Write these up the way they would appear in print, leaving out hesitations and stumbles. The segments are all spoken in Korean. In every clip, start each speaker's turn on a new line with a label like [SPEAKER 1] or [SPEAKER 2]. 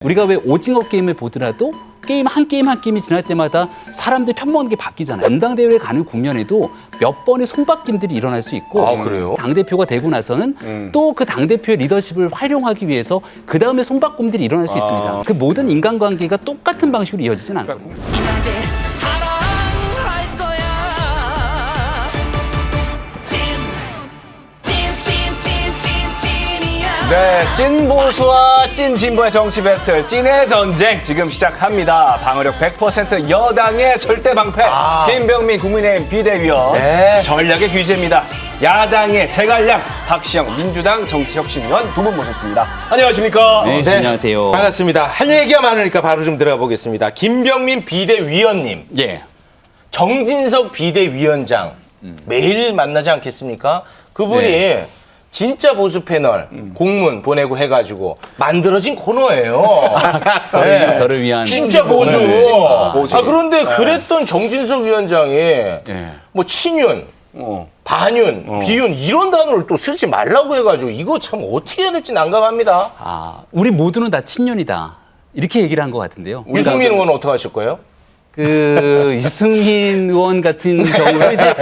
[SPEAKER 1] 우리가 왜 오징어 게임을 보더라도 게임 한 게임이 지날 때마다 사람들 편먹는 게 바뀌잖아요. 전당대회에 가는 국면에도 몇 번의 손바뀜들이 일어날 수 있고
[SPEAKER 2] 그래요?
[SPEAKER 1] 당대표가 되고 나서는 또 그 당대표의 리더십을 활용하기 위해서 그 다음에 손바꿈들이 일어날 수 있습니다. 그 모든 인간관계가 똑같은 방식으로 이어지진 않거든요.
[SPEAKER 3] 사랑할 거야. 찐이야.
[SPEAKER 2] 네, 찐 보수와 찐 진보의 정치 배틀, 찐의 전쟁 지금 시작합니다. 방어력 100% 여당의 절대 방패, 김병민 국민의힘 비대위원, 전략의 귀재입니다. 야당의 제갈량, 박시영 민주당 정치혁신위원 두 분 모셨습니다. 안녕하십니까?
[SPEAKER 1] 네, 안녕하세요.
[SPEAKER 4] 반갑습니다. 할 얘기가 많으니까 바로 좀 들어가 보겠습니다. 김병민 비대위원님,
[SPEAKER 1] 예.
[SPEAKER 4] 정진석 비대위원장 매일 만나지 않겠습니까? 그분이
[SPEAKER 1] 네.
[SPEAKER 4] 진짜 보수 패널 공문 보내고 해가지고 만들어진 코너예요.
[SPEAKER 1] 저를 위한
[SPEAKER 4] 진짜 보수.
[SPEAKER 1] 네.
[SPEAKER 2] 보수.
[SPEAKER 4] 그런데 그랬던 정진석 위원장이
[SPEAKER 1] 예.
[SPEAKER 4] 뭐 친윤, 반윤, 비윤 이런 단어를 또 쓰지 말라고 해가지고 이거 참 어떻게 해야 될지 난감합니다.
[SPEAKER 1] 우리 모두는 다 친년이다. 이렇게 얘기를 한 것 같은데요.
[SPEAKER 4] 유승민 의원은 어떻게 하실 거예요?
[SPEAKER 1] 유승민 의원 같은 경우는 이제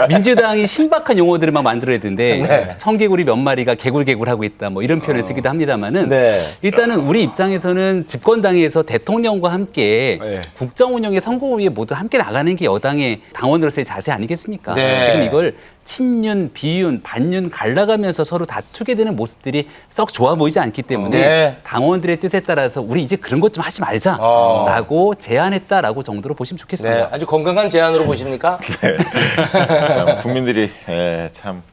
[SPEAKER 1] 민주당이 신박한 용어들을 막 만들어야되는데
[SPEAKER 4] 네.
[SPEAKER 1] 청개구리 몇 마리가 개굴개굴하고 있다 뭐 이런 표현을 쓰기도 합니다만은
[SPEAKER 4] 네.
[SPEAKER 1] 일단은 우리 입장에서는 집권당에서 대통령과 함께
[SPEAKER 2] 네.
[SPEAKER 1] 국정 운영의 성공을 위해 모두 함께 나가는 게 여당의 당원으로서의 자세 아니겠습니까?
[SPEAKER 4] 네.
[SPEAKER 1] 지금 이걸 친윤, 비윤, 반윤 갈라가면서 서로 다투게 되는 모습들이 썩 좋아 보이지 않기 때문에
[SPEAKER 4] 네.
[SPEAKER 1] 당원들의 뜻에 따라서 우리 이제 그런 것 좀 하지 말자라고 제안했다라고 정도로 보시면 좋겠습니다.
[SPEAKER 4] 네, 아주 건강한 제안으로 보십니까?
[SPEAKER 5] 참 국민들이 참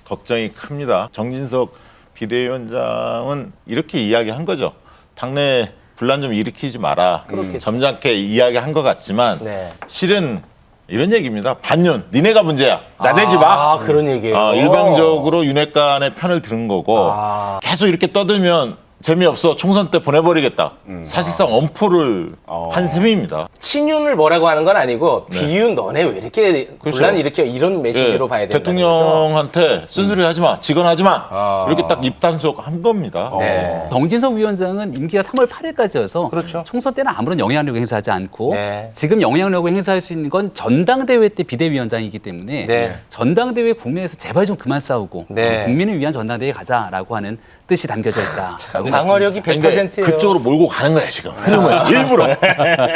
[SPEAKER 5] 걱정이 큽니다. 정진석 비대위원장은 이렇게 이야기한 거죠. 당내 분란 좀 일으키지 마라. 점잖게 이야기한 것 같지만
[SPEAKER 4] 네.
[SPEAKER 5] 실은 이런 얘기입니다. 반윤, 니네가 문제야. 나대지 마.
[SPEAKER 4] 그런 얘기예요.
[SPEAKER 5] 일방적으로 윤핵관의 편을 들은 거고 계속 이렇게 떠들면 재미없어. 총선 때 보내버리겠다. 사실상 엄포를 한 셈입니다.
[SPEAKER 4] 친윤을 뭐라고 하는 건 아니고 비윤 너네 왜 이렇게
[SPEAKER 5] 그렇죠.
[SPEAKER 4] 분란 일으켜 이런 메시지로 봐야 된다.
[SPEAKER 5] 대통령한테 쓴소리 하지 마. 직언하지 마. 이렇게 딱 입단속 한 겁니다.
[SPEAKER 4] 네.
[SPEAKER 1] 정진석 위원장은 임기가 3월 8일까지여서
[SPEAKER 4] 그렇죠.
[SPEAKER 1] 총선 때는 아무런 영향력을 행사하지 않고
[SPEAKER 4] 네.
[SPEAKER 1] 지금 영향력을 행사할 수 있는 건 전당대회 때 비대위원장이기 때문에
[SPEAKER 4] 네.
[SPEAKER 1] 전당대회 국내에서 제발 좀 그만 싸우고
[SPEAKER 4] 네.
[SPEAKER 1] 국민을 위한 전당대회 가자라고 하는 뜻이 담겨져 있다.
[SPEAKER 4] 방어력이
[SPEAKER 5] 근데
[SPEAKER 4] 100%예요.
[SPEAKER 5] 그쪽으로 몰고 가는 거야 지금. 흐름을 일부러.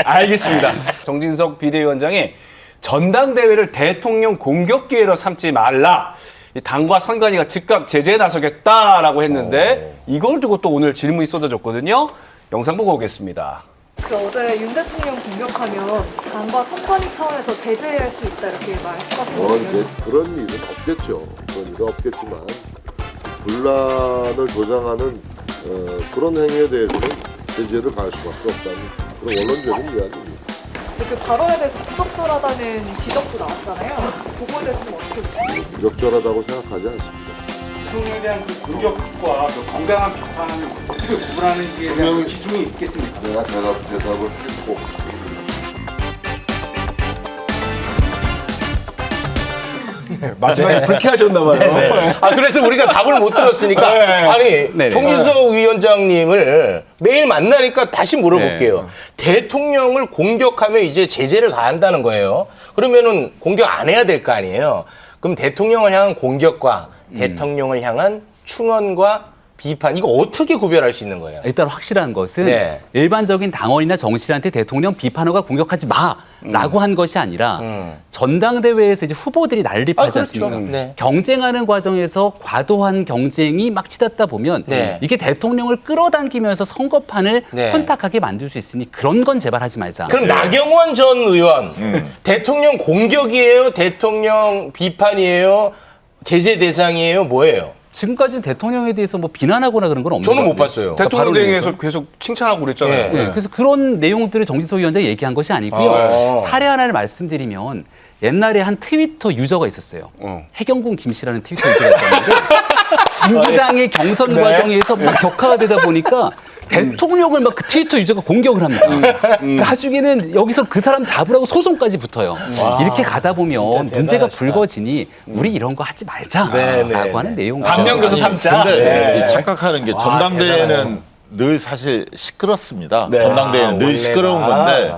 [SPEAKER 2] 알겠습니다. 정진석 비대위원장이 전당대회를 대통령 공격 기회로 삼지 말라. 이 당과 선관위가 즉각 제재에 나서겠다라고 했는데 이걸 두고 또 오늘 질문이 쏟아졌거든요. 영상 보고 오겠습니다.
[SPEAKER 6] 어제 윤 대통령 공격하면 당과 선관위 차원에서 제재할 수 있다 이렇게 말씀하셨거든요.
[SPEAKER 7] 그런 일은 없겠죠. 그런 일은 없겠지만 분란을 조장하는 그런 행위에 대해서는 제재를 가할 수밖에 없다는 그런 원론적인 이야기입니다.
[SPEAKER 6] 그 발언에 대해서 부적절하다는 지적도 나왔잖아요. 그거에 대해서는 어떻게 보세요?
[SPEAKER 7] 부적절하다고 생각하지 않습니다.
[SPEAKER 8] 대통령에 대한 그 공격과 또 건강한 비판을 어떻게 구분하는지에 대한 기준이 있겠습니까?
[SPEAKER 7] 내가 대답을 했고
[SPEAKER 2] 마지막에 불쾌하셨나 봐요.
[SPEAKER 4] 그래서 우리가 답을 못 들었으니까 아니
[SPEAKER 1] 네.
[SPEAKER 4] 정진석 위원장님을 매일 만나니까 다시 물어볼게요. 대통령을 공격하면 이제 제재를 가한다는 거예요. 그러면은 공격 안 해야 될 거 아니에요. 그럼 대통령을 향한 공격과 대통령을 향한 충언과 비판 이거 어떻게 구별할 수 있는 거예요?
[SPEAKER 1] 일단 확실한 것은
[SPEAKER 4] 네.
[SPEAKER 1] 일반적인 당원이나 정치인한테 대통령 비판호가 공격하지 마라고 한 것이 아니라 전당대회에서 이제 후보들이 난립하지
[SPEAKER 4] 그렇죠.
[SPEAKER 1] 않습니까?
[SPEAKER 4] 네.
[SPEAKER 1] 경쟁하는 과정에서 과도한 경쟁이 막 치닫다 보면
[SPEAKER 4] 네.
[SPEAKER 1] 이게 대통령을 끌어당기면서 선거판을
[SPEAKER 4] 네.
[SPEAKER 1] 혼탁하게 만들 수 있으니 그런 건 제발 하지 말자.
[SPEAKER 4] 그럼 나경원 전 의원 대통령 공격이에요? 대통령 비판이에요? 제재 대상이에요? 뭐예요?
[SPEAKER 1] 지금까지는 대통령에 대해서 뭐 비난하거나 그런 건 없는
[SPEAKER 4] 저는
[SPEAKER 1] 것
[SPEAKER 4] 못
[SPEAKER 1] 같아요.
[SPEAKER 4] 봤어요.
[SPEAKER 2] 대통령
[SPEAKER 1] 발언을
[SPEAKER 2] 대행에서
[SPEAKER 1] 해서.
[SPEAKER 2] 계속 칭찬하고 그랬잖아요.
[SPEAKER 4] 네.
[SPEAKER 1] 그래서 그런 내용들을 정진석 위원장이 얘기한 것이 아니고요. 사례 하나를 말씀드리면 옛날에 한 트위터 유저가 있었어요. 해경군 김씨라는 트위터 유저가 있었는데 민주당의 경선 과정에서 막 격화가 되다 보니까 대통령을 막 그 트위터 유저가 공격을 합니다. 나중에는 여기서 그 사람 잡으라고 소송까지 붙어요. 이렇게 가다 보면 문제가 불거지니 우리 이런 거 하지 말자라고
[SPEAKER 4] 네, 네,
[SPEAKER 1] 하는 내용.
[SPEAKER 2] 반면교사 삼자.
[SPEAKER 5] 근데
[SPEAKER 2] 네.
[SPEAKER 5] 착각하는 게 전당대회는 늘 사실 시끄럽습니다.
[SPEAKER 2] 네.
[SPEAKER 5] 전당대회는 늘
[SPEAKER 4] 원래가.
[SPEAKER 5] 시끄러운 건데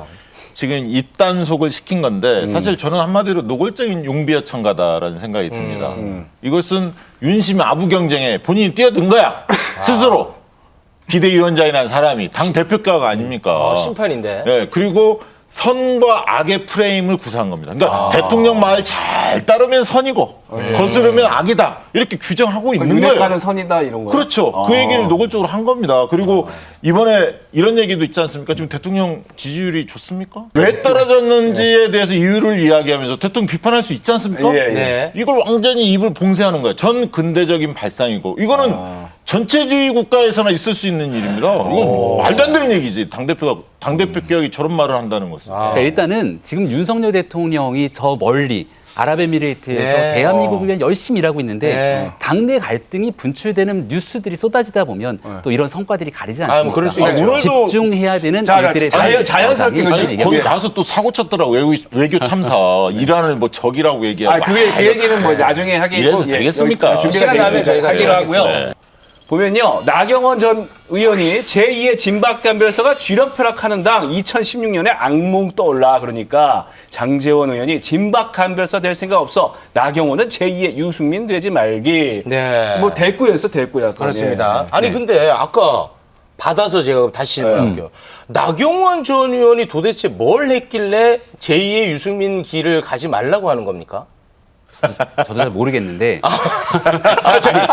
[SPEAKER 5] 지금 입단속을 시킨 건데 사실 저는 한마디로 노골적인 용비어천가다라는 생각이 듭니다. 이것은 윤심의 아부 경쟁에 본인이 뛰어든 거야. 스스로. 비대위원장이라는 사람이 당 대표가가 아닙니까?
[SPEAKER 4] 심판인데.
[SPEAKER 5] 네, 그리고 선과 악의 프레임을 구사한 겁니다. 그러니까 대통령 말 잘 따르면 선이고 거스르면 악이다. 이렇게 규정하고 있는 거예요.
[SPEAKER 2] 윤핵관은 선이다 이런 거.
[SPEAKER 5] 그렇죠. 그 얘기를 노골적으로 한 겁니다. 그리고 이번에 이런 얘기도 있지 않습니까? 지금 대통령 지지율이 좋습니까? 왜 떨어졌는지에 대해서 이유를 이야기하면서 대통령 비판할 수 있지 않습니까?
[SPEAKER 2] 예, 예.
[SPEAKER 4] 네.
[SPEAKER 5] 이걸 완전히 입을 봉쇄하는 거예요. 전 근대적인 발상이고 이거는 전체주의 국가에서나 있을 수 있는 일입니다. 이건 말도 안 되는 얘기지. 당대표 개혁이 저런 말을 한다는 것은.
[SPEAKER 1] 그러니까 일단은 지금 윤석열 대통령이 저 멀리 아랍에미레이트에서
[SPEAKER 4] 네.
[SPEAKER 1] 대한민국을 위한 열심히 일하고 있는데
[SPEAKER 4] 네.
[SPEAKER 1] 당내 갈등이 분출되는 뉴스들이 쏟아지다 보면 또 이런 성과들이 가리지 않습니까?
[SPEAKER 4] 뭐 그럴 수 있죠.
[SPEAKER 5] 오늘도
[SPEAKER 1] 집중해야 되는
[SPEAKER 2] 자,
[SPEAKER 1] 일들의
[SPEAKER 2] 자연스럽게
[SPEAKER 1] 여당이
[SPEAKER 2] 그지.
[SPEAKER 1] 얘기합니다.
[SPEAKER 5] 거기 가서 또 사고 쳤더라고. 외교 참사. 이란을 뭐 적이라고 얘기하고.
[SPEAKER 2] 그 얘기는 뭐 나중에 하기로
[SPEAKER 5] 이래서 되겠습니까?
[SPEAKER 2] 준비가
[SPEAKER 4] 시간 나면
[SPEAKER 2] 되겠습니다.
[SPEAKER 4] 저희가
[SPEAKER 2] 하기로 하고요.
[SPEAKER 5] 네.
[SPEAKER 2] 보면요, 나경원 전 의원이 제2의 진박감별사가 쥐락펴락하는 당 2016년에 악몽 떠올라. 그러니까 장제원 의원이 진박감별사 될 생각 없어. 나경원은 제2의 유승민 되지 말기.
[SPEAKER 4] 네.
[SPEAKER 2] 뭐 대꾸였어, 대꾸야.
[SPEAKER 4] 그렇습니다. 아니 근데 아까 받아서 제가 다시 질문할게요. 나경원 전 의원이 도대체 뭘 했길래 제2의 유승민 길을 가지 말라고 하는 겁니까?
[SPEAKER 1] 저도 잘 모르겠는데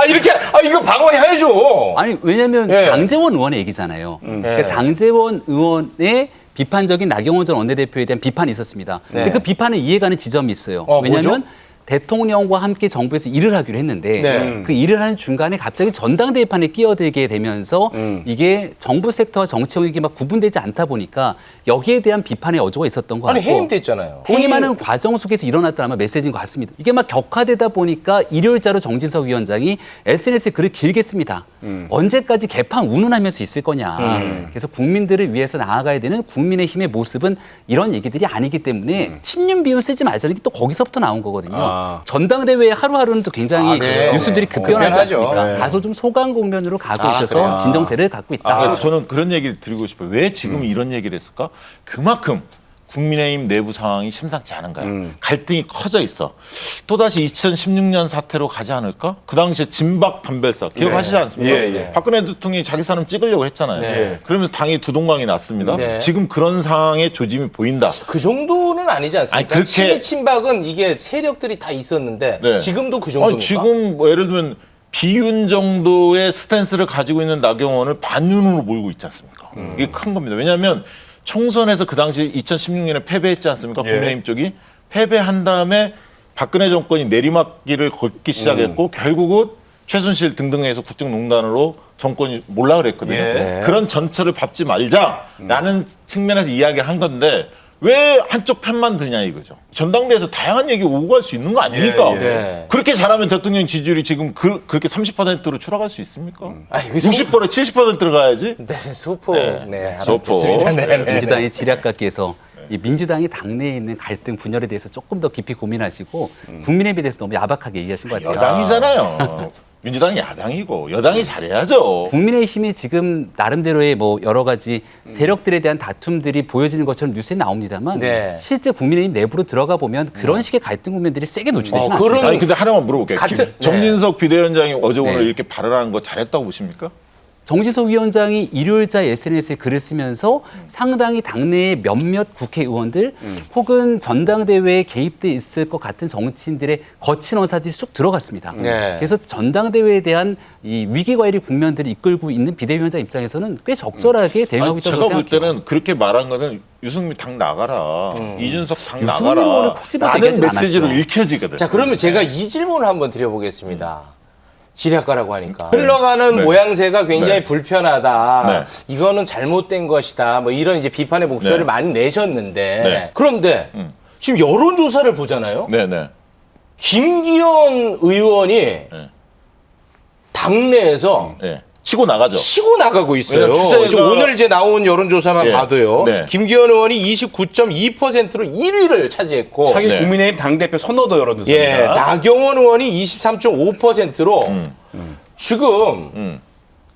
[SPEAKER 4] 이렇게 이거 방어해야죠.
[SPEAKER 1] 아니 왜냐하면
[SPEAKER 4] 예.
[SPEAKER 1] 장제원 의원의 얘기잖아요. 그러니까 장제원 의원의 비판적인 나경원 전 원내대표에 대한 비판이 있었습니다. 근데 그 비판은 이해가는 지점이 있어요. 왜냐하면
[SPEAKER 4] 뭐죠?
[SPEAKER 1] 대통령과 함께 정부에서 일을 하기로 했는데
[SPEAKER 4] 네.
[SPEAKER 1] 그 일을 하는 중간에 갑자기 전당대회판에 끼어들게 되면서 이게 정부 섹터와 정치 영역이 막 구분되지 않다 보니까 여기에 대한 비판의 여조가 있었던 것
[SPEAKER 4] 아니
[SPEAKER 1] 같고
[SPEAKER 4] 해임됐잖아요.
[SPEAKER 1] 해임하는 과정 속에서 일어났던 아마 메시지인 것 같습니다. 이게 막 격화되다 보니까 일요일자로 정진석 위원장이 SNS에 글을 길게 씁니다. 언제까지 개판 운운하면서 있을 거냐. 그래서 국민들을 위해서 나아가야 되는 국민의힘의 모습은 이런 얘기들이 아니기 때문에 친윤 비유 쓰지 말자는 게 또 거기서부터 나온 거거든요. 전당대회 하루하루는 또 굉장히
[SPEAKER 4] 네.
[SPEAKER 1] 뉴스들이 급변하지
[SPEAKER 4] 급변하죠.
[SPEAKER 1] 않습니까? 다소 좀 소강 국면으로 가고 있어서
[SPEAKER 4] 그래요?
[SPEAKER 1] 진정세를 갖고 있다.
[SPEAKER 5] 저는 그런 얘기를 드리고 싶어요. 왜 지금 이런 얘기를 했을까? 그만큼 국민의힘 내부 상황이 심상치 않은 거야. 갈등이 커져 있어. 또다시 2016년 사태로 가지 않을까? 그 당시에 진박 반별사 기억하시지 않습니까?
[SPEAKER 2] 예.
[SPEAKER 5] 박근혜 대통령이 자기 사람 찍으려고 했잖아요.
[SPEAKER 4] 네.
[SPEAKER 5] 그러면서 당이 두동강이 났습니다.
[SPEAKER 4] 네.
[SPEAKER 5] 지금 그런 상황의 조짐이 보인다.
[SPEAKER 4] 그 정도는 아니지 않습니까?
[SPEAKER 5] 아니, 그렇게-
[SPEAKER 4] 친이 친박은 이게 세력들이 다 있었는데
[SPEAKER 5] 네.
[SPEAKER 4] 지금도 그 정도입니까?
[SPEAKER 5] 지금 뭐 예를 들면 비윤 정도의 스탠스를 가지고 있는 나경원을 반윤으로 몰고 있지 않습니까? 이게 큰 겁니다. 왜냐하면 총선에서 그 당시 2016년에 패배했지 않습니까? 국민의힘 쪽이 패배한 다음에 박근혜 정권이 내리막길을 걷기 시작했고 결국은 최순실 등등 해서 국정농단으로 정권이 몰라 그랬거든요. 그런 전철을 밟지 말자라는 측면에서 이야기를 한 건데 왜 한쪽 편만 드냐 이거죠. 전당대회에서 다양한 얘기 오고 갈 수 있는 거 아닙니까?
[SPEAKER 4] 네.
[SPEAKER 5] 그렇게 잘하면 대통령 지지율이 지금 그렇게 30%로 추락할 수 있습니까?
[SPEAKER 4] 아니, 그
[SPEAKER 5] 60%, 70%로 가야지.
[SPEAKER 4] 네, 소포. 네,
[SPEAKER 5] 소포.
[SPEAKER 4] 알아듣겠습니다. 네, 네.
[SPEAKER 1] 민주당의 지략가께서 이 민주당이 당내에 있는 갈등 분열에 대해서 조금 더 깊이 고민하시고 국민의힘에 대해서 너무 야박하게 얘기하신 것 같아요.
[SPEAKER 5] 여당이잖아요. 민주당이 야당이고 여당이 잘해야죠.
[SPEAKER 1] 국민의힘이 지금 나름대로의 뭐 여러 가지 세력들에 대한 다툼들이 보여지는 것처럼 뉴스에 나옵니다만
[SPEAKER 4] 네.
[SPEAKER 1] 실제 국민의힘 내부로 들어가 보면 그런 식의 갈등 국면들이 세게 노출되지는
[SPEAKER 4] 그런-
[SPEAKER 1] 않습니다.
[SPEAKER 5] 아니 근데 하나만 물어볼게요.
[SPEAKER 4] 같은-
[SPEAKER 5] 정진석 비대위원장이 어제 오늘
[SPEAKER 1] 네.
[SPEAKER 5] 이렇게 발언하는 거 잘했다고 보십니까?
[SPEAKER 1] 정진석 위원장이 일요일자 SNS에 글을 쓰면서 상당히 당내의 몇몇 국회의원들 혹은 전당대회에 개입돼 있을 것 같은 정치인들의 거친 언사들이 쑥 들어갔습니다.
[SPEAKER 4] 네.
[SPEAKER 1] 그래서 전당대회에 대한 이 위기관리 국면들을 이끌고 있는 비대위원장 입장에서는 꽤 적절하게 대응하고
[SPEAKER 5] 아니,
[SPEAKER 1] 있다고
[SPEAKER 5] 제가 볼
[SPEAKER 1] 생각해요.
[SPEAKER 5] 때는 그렇게 말한 거는 유승민 당 나가라, 이준석 당
[SPEAKER 1] 유승민
[SPEAKER 5] 나가라
[SPEAKER 1] 의원은 콕 집어서
[SPEAKER 5] 라는
[SPEAKER 1] 얘기하진
[SPEAKER 5] 메시지로
[SPEAKER 1] 않았죠.
[SPEAKER 5] 읽혀지거든.
[SPEAKER 4] 자, 그러면 제가 이 질문을 한번 드려보겠습니다. 지략가라고 하니까. 흘러가는
[SPEAKER 5] 네.
[SPEAKER 4] 모양새가 굉장히
[SPEAKER 5] 네.
[SPEAKER 4] 불편하다.
[SPEAKER 5] 네.
[SPEAKER 4] 이거는 잘못된 것이다. 뭐 이런 이제 비판의 목소리를
[SPEAKER 5] 네.
[SPEAKER 4] 많이 내셨는데.
[SPEAKER 5] 네.
[SPEAKER 4] 그런데 지금 여론조사를 보잖아요.
[SPEAKER 5] 네네.
[SPEAKER 4] 김기현 의원이 당내에서
[SPEAKER 5] 네. 치고 나가죠.
[SPEAKER 4] 치고 나가고 있어요.
[SPEAKER 5] 왜냐면 추세가-
[SPEAKER 4] 이제 오늘 이제 나온 여론조사만
[SPEAKER 5] 예.
[SPEAKER 4] 봐도요.
[SPEAKER 5] 네.
[SPEAKER 4] 김기현 의원이 29.2%로 1위를 차지했고.
[SPEAKER 2] 차기
[SPEAKER 5] 네.
[SPEAKER 2] 국민의힘 당대표 선호도
[SPEAKER 4] 예,
[SPEAKER 2] 여론조사입니다.
[SPEAKER 4] 나경원 의원이 23.5%로 지금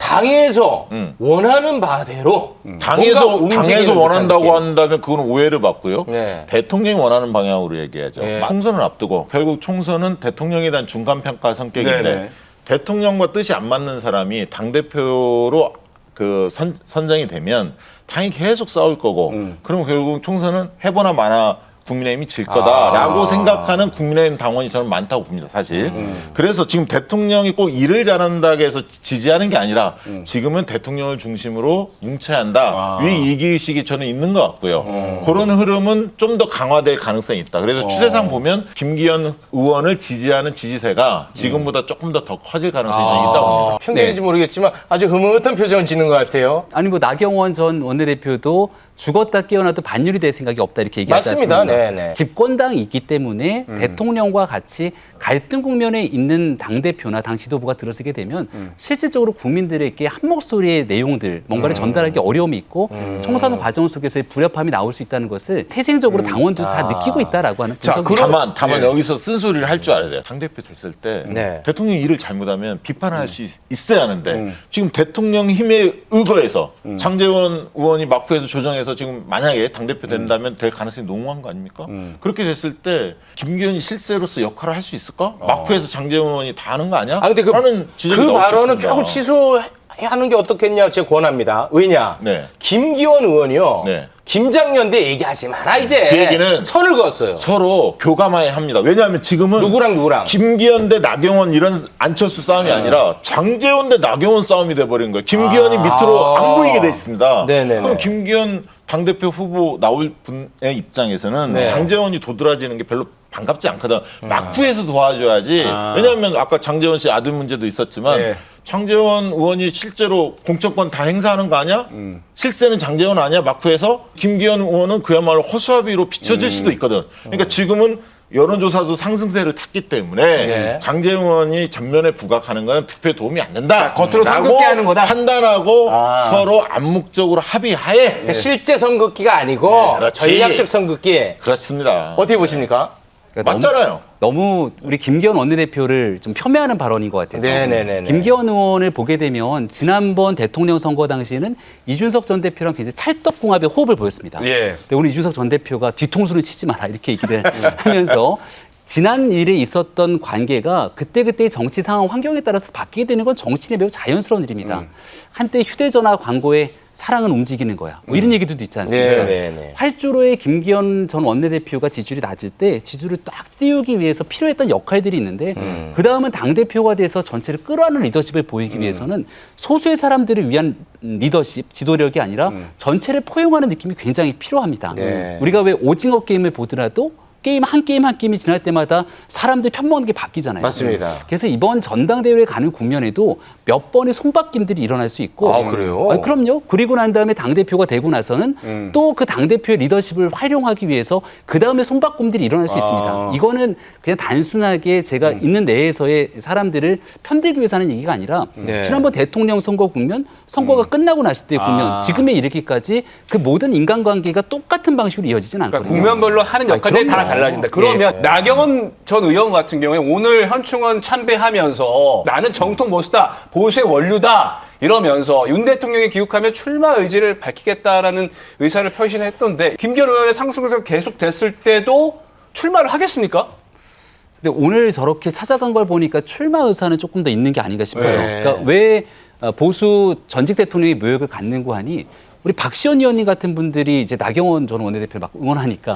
[SPEAKER 4] 당에서 원하는 바대로
[SPEAKER 5] 당에서
[SPEAKER 4] 뭔가 움직이는
[SPEAKER 5] 당에서 원한다고
[SPEAKER 4] 듯한
[SPEAKER 5] 한다면 그건 오해를 받고요.
[SPEAKER 4] 네.
[SPEAKER 5] 대통령이 원하는 방향으로 얘기하죠.
[SPEAKER 4] 네.
[SPEAKER 5] 총선을 앞두고 결국 총선은 대통령에 대한 중간 평가 성격인데
[SPEAKER 2] 네네.
[SPEAKER 5] 대통령과 뜻이 안 맞는 사람이 당 대표로 그 선정이 되면 당이 계속 싸울 거고 그러면 결국 총선은 해보나 마나 국민의힘이 질 거다라고 생각하는 국민의힘 당원이 저는 많다고 봅니다, 사실. 그래서 지금 대통령이 꼭 일을 잘한다고 해서 지지하는 게 아니라 지금은 대통령을 중심으로 뭉쳐야 한다. 이 위기의식이 저는 있는 것 같고요. 그런 흐름은 좀 더 강화될 가능성이 있다. 그래서 추세상 보면 김기현 의원을 지지하는 지지세가 지금보다 조금 더 커질 가능성이 저는 있다고 봅니다.
[SPEAKER 4] 편견인지 모르겠지만 아주 흐뭇한 표정을 짓는 것 같아요.
[SPEAKER 1] 아니 뭐 나경원 전 원내대표도 죽었다 깨어나도 반율이 될 생각이 없다 이렇게 얘기하지
[SPEAKER 4] 맞습니다.
[SPEAKER 1] 않습니까?
[SPEAKER 4] 네네.
[SPEAKER 1] 집권당이 있기 때문에 대통령과 같이 갈등 국면에 있는 당대표나 당 지도부가 들어서게 되면 실질적으로 국민들에게 한 목소리의 내용들 뭔가를 전달하기 어려움이 있고 총선 과정 속에서의 불협화음이 나올 수 있다는 것을 태생적으로 당원들 다 느끼고 있다라고 하는 분석이
[SPEAKER 5] 다만 여기서 쓴소리를 할 줄 알아야 돼요. 당대표 됐을 때
[SPEAKER 4] 네.
[SPEAKER 5] 대통령이 일을 잘못하면 비판을 할 수 있어야 하는데 지금 대통령 힘에 의거해서 장제원 의원이 막후에서 조정해서 지금 만약에 당대표 된다면 될 가능성이 농후한 거 아닙니까? 그렇게 됐을 때 김기현이 실세로서 역할을 할 수 있을까? 막후에서 장제원 의원이 다 하는 거 아니야?
[SPEAKER 4] 아 근데
[SPEAKER 5] 라는 지적이
[SPEAKER 4] 그
[SPEAKER 5] 나올 수
[SPEAKER 4] 발언은
[SPEAKER 5] 있습니다.
[SPEAKER 4] 조금 취소하는 게 어떻겠냐 제 권합니다. 왜냐?
[SPEAKER 5] 네.
[SPEAKER 4] 김기현 의원이요.
[SPEAKER 5] 네.
[SPEAKER 4] 김장년대 얘기하지 마라 이제.
[SPEAKER 5] 그 얘기는
[SPEAKER 4] 선을 그었어요.
[SPEAKER 5] 서로 교감해야 합니다. 왜냐하면 지금은
[SPEAKER 4] 누구랑?
[SPEAKER 5] 김기현 대 나경원 이런 안철수 싸움이 아니라 장제원 대 나경원 싸움이 돼버린 거예요. 김기현이 밑으로 안 보이게 돼 있습니다.
[SPEAKER 4] 네네네.
[SPEAKER 5] 그럼 김기현 당대표 후보 나올 분의 입장에서는
[SPEAKER 4] 네.
[SPEAKER 5] 장제원이 도드라지는 게 별로 반갑지 않거든. 막후에서 도와줘야지. 왜냐하면 아까 장제원 씨 아들 문제도 있었지만
[SPEAKER 2] 네.
[SPEAKER 5] 장제원 의원이 실제로 공천권 다 행사하는 거 아니야? 실세는 장제원 아니야? 막후에서? 김기현 의원은 그야말로 허수아비로 비춰질 수도 있거든. 그러니까 지금은 여론조사도 상승세를 탔기 때문에
[SPEAKER 4] 네.
[SPEAKER 5] 장제원 의원이 전면에 부각하는 건 득표에 도움이 안 된다.
[SPEAKER 2] 겉으로
[SPEAKER 5] 라고
[SPEAKER 2] 선긋게 하는 거다.
[SPEAKER 5] 판단하고 서로 암묵적으로 합의하에
[SPEAKER 4] 그러니까 실제 선긋기가 아니고
[SPEAKER 5] 그렇지.
[SPEAKER 4] 전략적 선긋기.
[SPEAKER 5] 그렇습니다.
[SPEAKER 4] 어떻게 보십니까?
[SPEAKER 5] 맞잖아요.
[SPEAKER 1] 너무 우리 김기현 원내대표를 좀 폄훼하는 발언인 것 같아서
[SPEAKER 4] 네네네네.
[SPEAKER 1] 김기현 의원을 보게 되면 지난번 대통령 선거 당시에는 이준석 전 대표랑 굉장히 찰떡궁합의 호흡을 보였습니다.
[SPEAKER 2] 예.
[SPEAKER 1] 근데 오늘 이준석 전 대표가 뒤통수를 치지 마라 이렇게 얘기를 하면서 지난 일에 있었던 관계가 그때그때의 정치 상황 환경에 따라서 바뀌게 되는 건 정치인의 매우 자연스러운 일입니다. 한때 휴대전화 광고에 사랑은 움직이는 거야. 뭐 이런 얘기도 있지 않습니까?
[SPEAKER 4] 네네네.
[SPEAKER 1] 활주로의 김기현 전 원내대표가 지지율이 낮을 때 지지율을 딱 띄우기 위해서 필요했던 역할들이 있는데 그다음은 당대표가 돼서 전체를 끌어안는 리더십을 보이기 위해서는 소수의 사람들을 위한 리더십, 지도력이 아니라 전체를 포용하는 느낌이 굉장히 필요합니다.
[SPEAKER 4] 네.
[SPEAKER 1] 우리가 왜 오징어 게임을 보더라도 게임 한 게임이 지날 때마다 사람들 편먹는 게 바뀌잖아요.
[SPEAKER 4] 맞습니다.
[SPEAKER 1] 그래서 이번 전당대회에 가는 국면에도 몇 번의 손바뀜들이 일어날 수 있고.
[SPEAKER 4] 아, 그래요?
[SPEAKER 1] 아니, 그럼요. 그리고 난 다음에 당대표가 되고 나서는 또 그 당대표의 리더십을 활용하기 위해서 그 다음에 손바꿈들이 일어날 수 있습니다. 이거는 그냥 단순하게 제가 있는 내에서의 사람들을 편들기 위해서 하는 얘기가 아니라
[SPEAKER 4] 네.
[SPEAKER 1] 지난번 대통령 선거 국면, 선거가 끝나고 났을 때의 국면, 지금에 이르기까지 그 모든 인간관계가 똑같은 방식으로 이어지진 않거든요.
[SPEAKER 2] 그러니까 국면별로 하는 역할들이 다
[SPEAKER 1] 그럼요.
[SPEAKER 2] 달라진다. 그러면 나경원 전 의원 같은 경우에 오늘 현충원 참배하면서 나는 정통 보수다, 보수의 원류다 이러면서 윤 대통령이 귀국하면 출마 의지를 밝히겠다라는 의사를 표시했던데 김기현 의원의 상승세가 계속 됐을 때도 출마를 하겠습니까?
[SPEAKER 1] 근데 오늘 저렇게 찾아간 걸 보니까 출마 의사는 조금 더 있는 게 아닌가 싶어요.
[SPEAKER 4] 네.
[SPEAKER 1] 그러니까 왜 보수 전직 대통령이 묘역을 갖는고 하니 우리 박시원 의원님 같은 분들이 이제 나경원 전 원내대표를 막 응원하니까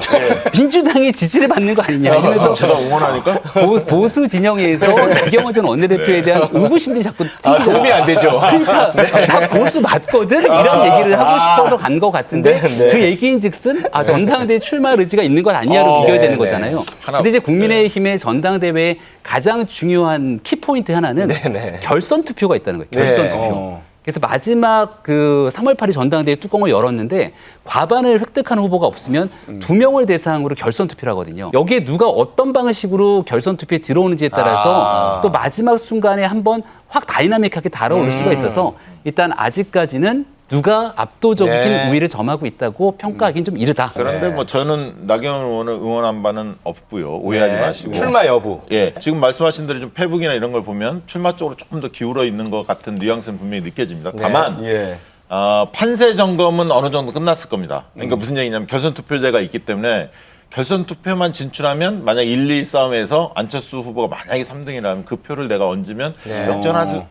[SPEAKER 1] 민주당이 지지를 받는 거 아니냐 이러면서
[SPEAKER 5] 제가 응원하니까
[SPEAKER 1] 보수 진영에서 나경원 전 원내대표에 대한 의구심들이 자꾸 생기잖아요.
[SPEAKER 4] 도움이 안 되죠.
[SPEAKER 1] 그러니까 다 보수 맞거든 이런 얘기를 하고 싶어서 간 것 같은데
[SPEAKER 4] 네.
[SPEAKER 1] 그 얘기인즉슨 전당대회 출마 의지가 있는 것 아니냐로 비교해야 되는 거잖아요. 근데 이제 국민의힘의 전당대회의 가장 중요한 키포인트 하나는 결선 투표가 있다는 거예요. 결선 투표. 그래서 마지막 그 3월 8일 전당대회 뚜껑을 열었는데 과반을 획득한 후보가 없으면 2명을 대상으로 결선 투표를 하거든요. 여기에 누가 어떤 방식으로 결선 투표에 들어오는지에 따라서 또 마지막 순간에 한번 확 다이나믹하게 달아오를 수가 있어서 일단 아직까지는 누가 압도적인
[SPEAKER 4] 네.
[SPEAKER 1] 우위를 점하고 있다고 평가하기는 좀 이르다.
[SPEAKER 5] 그런데 뭐 저는 나경원 의원을 응원한 바는 없고요. 오해하지
[SPEAKER 4] 네.
[SPEAKER 5] 마시고.
[SPEAKER 4] 출마 여부.
[SPEAKER 5] 예, 지금 말씀하신 대로 좀 페북이나 이런 걸 보면 출마 쪽으로 조금 더 기울어 있는 것 같은 뉘앙스는 분명히 느껴집니다. 다만
[SPEAKER 2] 예.
[SPEAKER 5] 판세 점검은 어느 정도 끝났을 겁니다. 그러니까 무슨 얘기냐면 결선 투표제가 있기 때문에 결선 투표만 진출하면 만약 1, 2 싸움에서 안철수 후보가 만약에 3등이라면 그 표를 내가 얹으면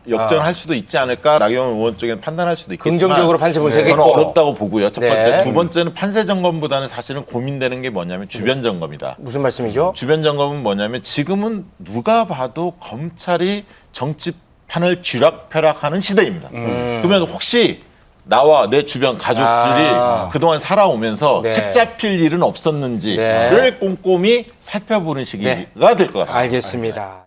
[SPEAKER 5] 역전할 수도 있지 않을까 나경원 의원 쪽에는 판단할 수도 있겠지만
[SPEAKER 4] 긍정적으로 판세 분석했고.
[SPEAKER 5] 저는 어렵다고 보고요. 첫 번째.
[SPEAKER 4] 네.
[SPEAKER 5] 두 번째는 판세 점검보다는 사실은 고민되는 게 뭐냐면 주변 점검이다.
[SPEAKER 4] 무슨 말씀이죠?
[SPEAKER 5] 주변 점검은 뭐냐면 지금은 누가 봐도 검찰이 정치판을 쥐락펴락하는 시대입니다. 그러면 혹시 나와 내 주변 가족들이 그동안 살아오면서
[SPEAKER 4] 네.
[SPEAKER 5] 책 잡힐 일은 없었는지를
[SPEAKER 4] 네.
[SPEAKER 5] 꼼꼼히 살펴보는 시기가 될 것 같습니다.
[SPEAKER 4] 알겠습니다.